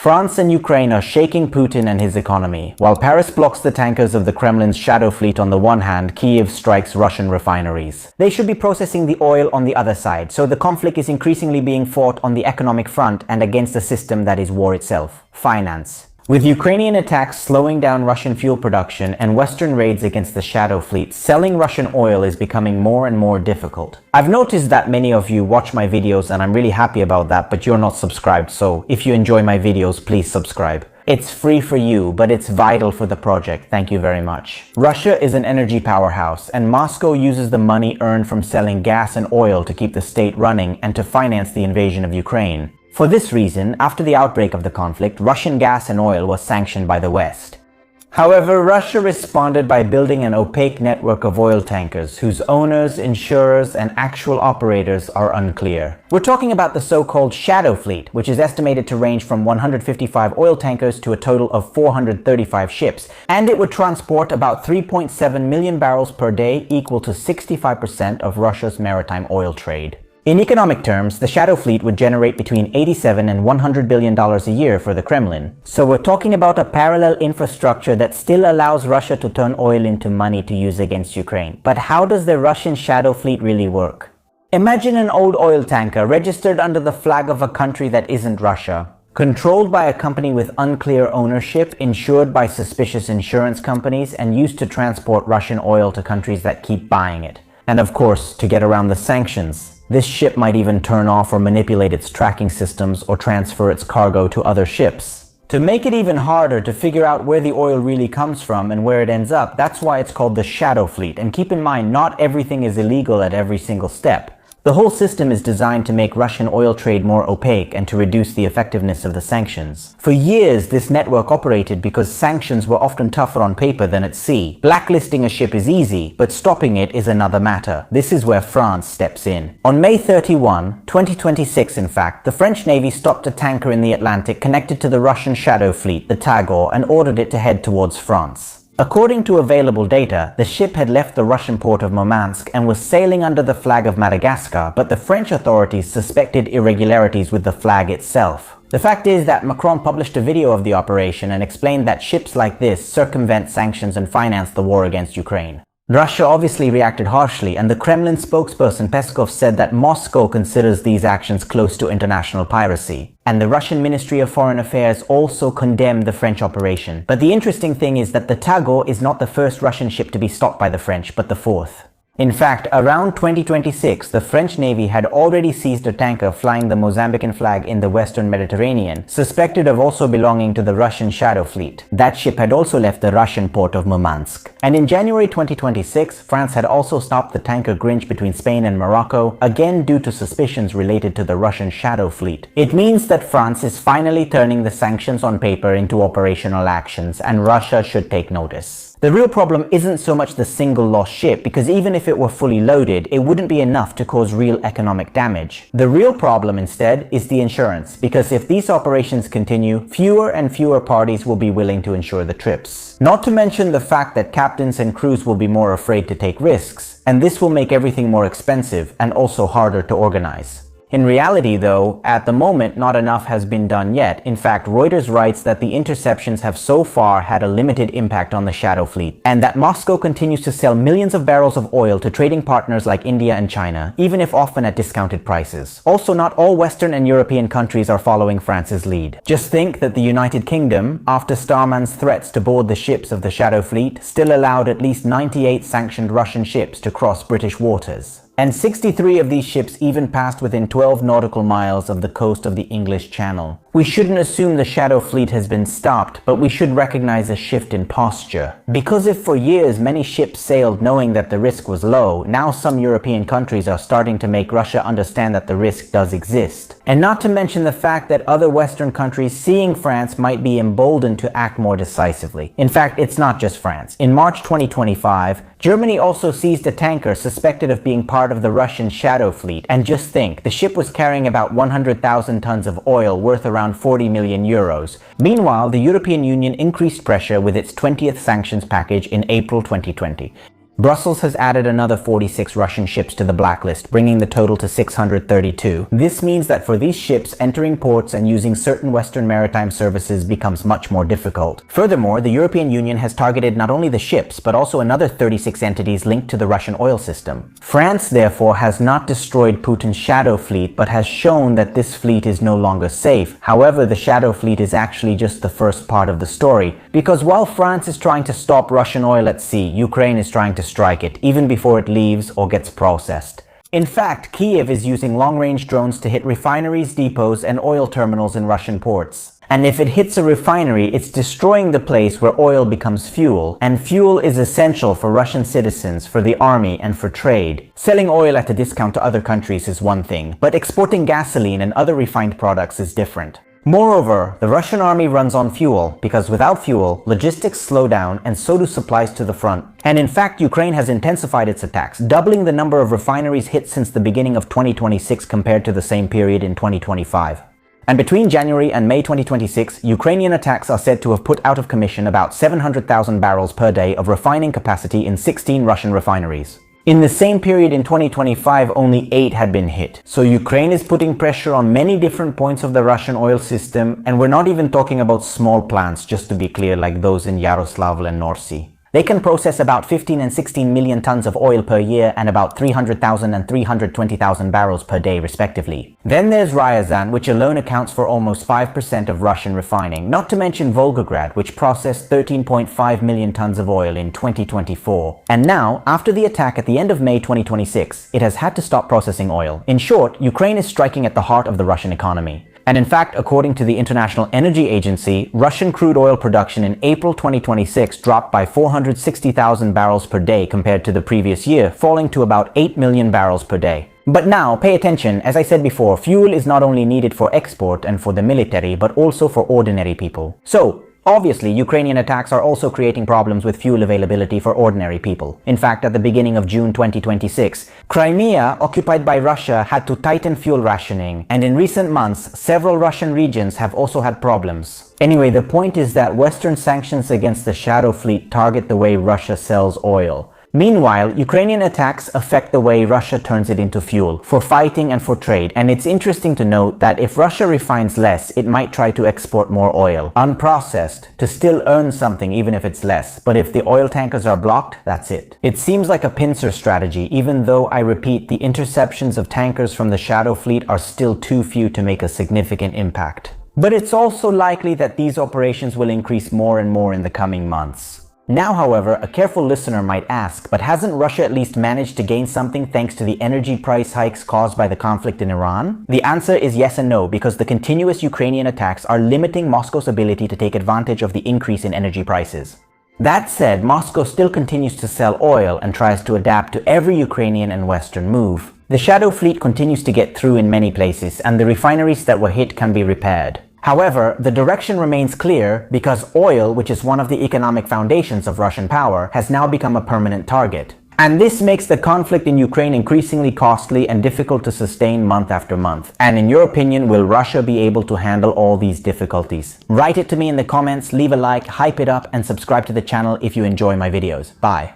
France and Ukraine are shaking Putin and his economy. While Paris blocks the tankers of the Kremlin's shadow fleet on the one hand, Kyiv strikes Russian refineries. They should be processing the oil on the other side, so the conflict is increasingly being fought on the economic front and against a system that is war itself: finance. With Ukrainian attacks slowing down Russian fuel production and Western raids against the shadow fleet, selling Russian oil is becoming more and more difficult. I've noticed that many of you watch my videos and I'm really happy about that, but you're not subscribed, so if you enjoy my videos, please subscribe. It's free for you, but it's vital for the project. Thank you very much. Russia is an energy powerhouse, and Moscow uses the money earned from selling gas and oil to keep the state running and to finance the invasion of Ukraine. For this reason, after the outbreak of the conflict, Russian gas and oil was sanctioned by the West. However, Russia responded by building an opaque network of oil tankers whose owners, insurers, and actual operators are unclear. We're talking about the so-called shadow fleet, which is estimated to range from 155 oil tankers to a total of 435 ships, and it would transport about 3.7 million barrels per day, equal to 65% of Russia's maritime oil trade. In economic terms, the shadow fleet would generate between $87 and $100 billion a year for the Kremlin. So we're talking about a parallel infrastructure that still allows Russia to turn oil into money to use against Ukraine. But how does the Russian shadow fleet really work? Imagine an old oil tanker registered under the flag of a country that isn't Russia, controlled by a company with unclear ownership, insured by suspicious insurance companies, and used to transport Russian oil to countries that keep buying it. And of course, to get around the sanctions. This ship might even turn off or manipulate its tracking systems or transfer its cargo to other ships. To make it even harder to figure out where the oil really comes from and where it ends up, that's why it's called the shadow fleet. And keep in mind, not everything is illegal at every single step. The whole system is designed to make Russian oil trade more opaque and to reduce the effectiveness of the sanctions. For years, this network operated because sanctions were often tougher on paper than at sea. Blacklisting a ship is easy, but stopping it is another matter. This is where France steps in. On May 31, 2026 in fact, the French Navy stopped a tanker in the Atlantic connected to the Russian shadow fleet, the Tagor, and ordered it to head towards France. According to available data, the ship had left the Russian port of Murmansk and was sailing under the flag of Madagascar, but the French authorities suspected irregularities with the flag itself. The fact is that Macron published a video of the operation and explained that ships like this circumvent sanctions and finance the war against Ukraine. Russia obviously reacted harshly, and the Kremlin spokesperson Peskov said that Moscow considers these actions close to international piracy. And the Russian Ministry of Foreign Affairs also condemned the French operation. But the interesting thing is that the Tagor is not the first Russian ship to be stopped by the French, but the fourth. In fact, around 2026, the French Navy had already seized a tanker flying the Mozambican flag in the Western Mediterranean, suspected of also belonging to the Russian shadow fleet. That ship had also left the Russian port of Murmansk. And in January 2026, France had also stopped the tanker Grinch between Spain and Morocco, again due to suspicions related to the Russian shadow fleet. It means that France is finally turning the sanctions on paper into operational actions, and Russia should take notice. The real problem isn't so much the single lost ship, because even if it were fully loaded, it wouldn't be enough to cause real economic damage. The real problem instead is the insurance, because if these operations continue, fewer and fewer parties will be willing to insure the trips. Not to mention the fact that captains and crews will be more afraid to take risks, and this will make everything more expensive and also harder to organize. In reality though, at the moment not enough has been done yet. In fact, Reuters writes that the interceptions have so far had a limited impact on the shadow fleet, and that Moscow continues to sell millions of barrels of oil to trading partners like India and China, even if often at discounted prices. Also, not all Western and European countries are following France's lead. Just think that the United Kingdom, after Starman's threats to board the ships of the shadow fleet, still allowed at least 98 sanctioned Russian ships to cross British waters. And 63 of these ships even passed within 12 nautical miles of the coast of the English Channel. We shouldn't assume the shadow fleet has been stopped, but we should recognize a shift in posture. Because if for years many ships sailed knowing that the risk was low, now some European countries are starting to make Russia understand that the risk does exist. And not to mention the fact that other Western countries seeing France might be emboldened to act more decisively. In fact, it's not just France. In March 2025, Germany also seized a tanker suspected of being part of the Russian shadow fleet. And just think, the ship was carrying about 100,000 tons of oil worth around 40 million euros. Meanwhile, the European Union increased pressure with its 20th sanctions package in April 2020. Brussels has added another 46 Russian ships to the blacklist, bringing the total to 632. This means that for these ships, entering ports and using certain Western maritime services becomes much more difficult. Furthermore, the European Union has targeted not only the ships, but also another 36 entities linked to the Russian oil system. France, therefore, has not destroyed Putin's shadow fleet, but has shown that this fleet is no longer safe. However, the shadow fleet is actually just the first part of the story, because while France is trying to stop Russian oil at sea, Ukraine is trying to strike it, even before it leaves or gets processed. In fact, Kiev is using long-range drones to hit refineries, depots, and oil terminals in Russian ports. And if it hits a refinery, it's destroying the place where oil becomes fuel. And fuel is essential for Russian citizens, for the army, and for trade. Selling oil at a discount to other countries is one thing, but exporting gasoline and other refined products is different. Moreover, the Russian army runs on fuel, because without fuel, logistics slow down and so do supplies to the front. And in fact, Ukraine has intensified its attacks, doubling the number of refineries hit since the beginning of 2026 compared to the same period in 2025. And between January and May 2026, Ukrainian attacks are said to have put out of commission about 700,000 barrels per day of refining capacity in 16 Russian refineries. In the same period in 2025, only 8 had been hit. So Ukraine is putting pressure on many different points of the Russian oil system, and we're not even talking about small plants, just to be clear, like those in Yaroslavl and North Sea. They can process about 15 and 16 million tons of oil per year and about 300,000 and 320,000 barrels per day respectively. Then there's Ryazan, which alone accounts for almost 5% of Russian refining, not to mention Volgograd, which processed 13.5 million tons of oil in 2024. And now, after the attack at the end of May 2026, it has had to stop processing oil. In short, Ukraine is striking at the heart of the Russian economy. And in fact, according to the International Energy Agency, Russian crude oil production in April 2026 dropped by 460,000 barrels per day compared to the previous year, falling to about 8 million barrels per day. But now, pay attention, as I said before, fuel is not only needed for export and for the military, but also for ordinary people. So, obviously, Ukrainian attacks are also creating problems with fuel availability for ordinary people. In fact, at the beginning of June 2026, Crimea, occupied by Russia, had to tighten fuel rationing, and in recent months, several Russian regions have also had problems. Anyway, the point is that Western sanctions against the shadow fleet target the way Russia sells oil. Meanwhile, Ukrainian attacks affect the way Russia turns it into fuel, for fighting and for trade, and it's interesting to note that if Russia refines less, it might try to export more oil, unprocessed, to still earn something even if it's less, but if the oil tankers are blocked, that's it. It seems like a pincer strategy, even though, I repeat, the interceptions of tankers from the shadow fleet are still too few to make a significant impact. But it's also likely that these operations will increase more and more in the coming months. Now, however, a careful listener might ask, but hasn't Russia at least managed to gain something thanks to the energy price hikes caused by the conflict in Iran? The answer is yes and no, because the continuous Ukrainian attacks are limiting Moscow's ability to take advantage of the increase in energy prices. That said, Moscow still continues to sell oil and tries to adapt to every Ukrainian and Western move. The shadow fleet continues to get through in many places, and the refineries that were hit can be repaired. However, the direction remains clear because oil, which is one of the economic foundations of Russian power, has now become a permanent target. And this makes the conflict in Ukraine increasingly costly and difficult to sustain month after month. And in your opinion, will Russia be able to handle all these difficulties? Write it to me in the comments, leave a like, hype it up, and subscribe to the channel if you enjoy my videos. Bye.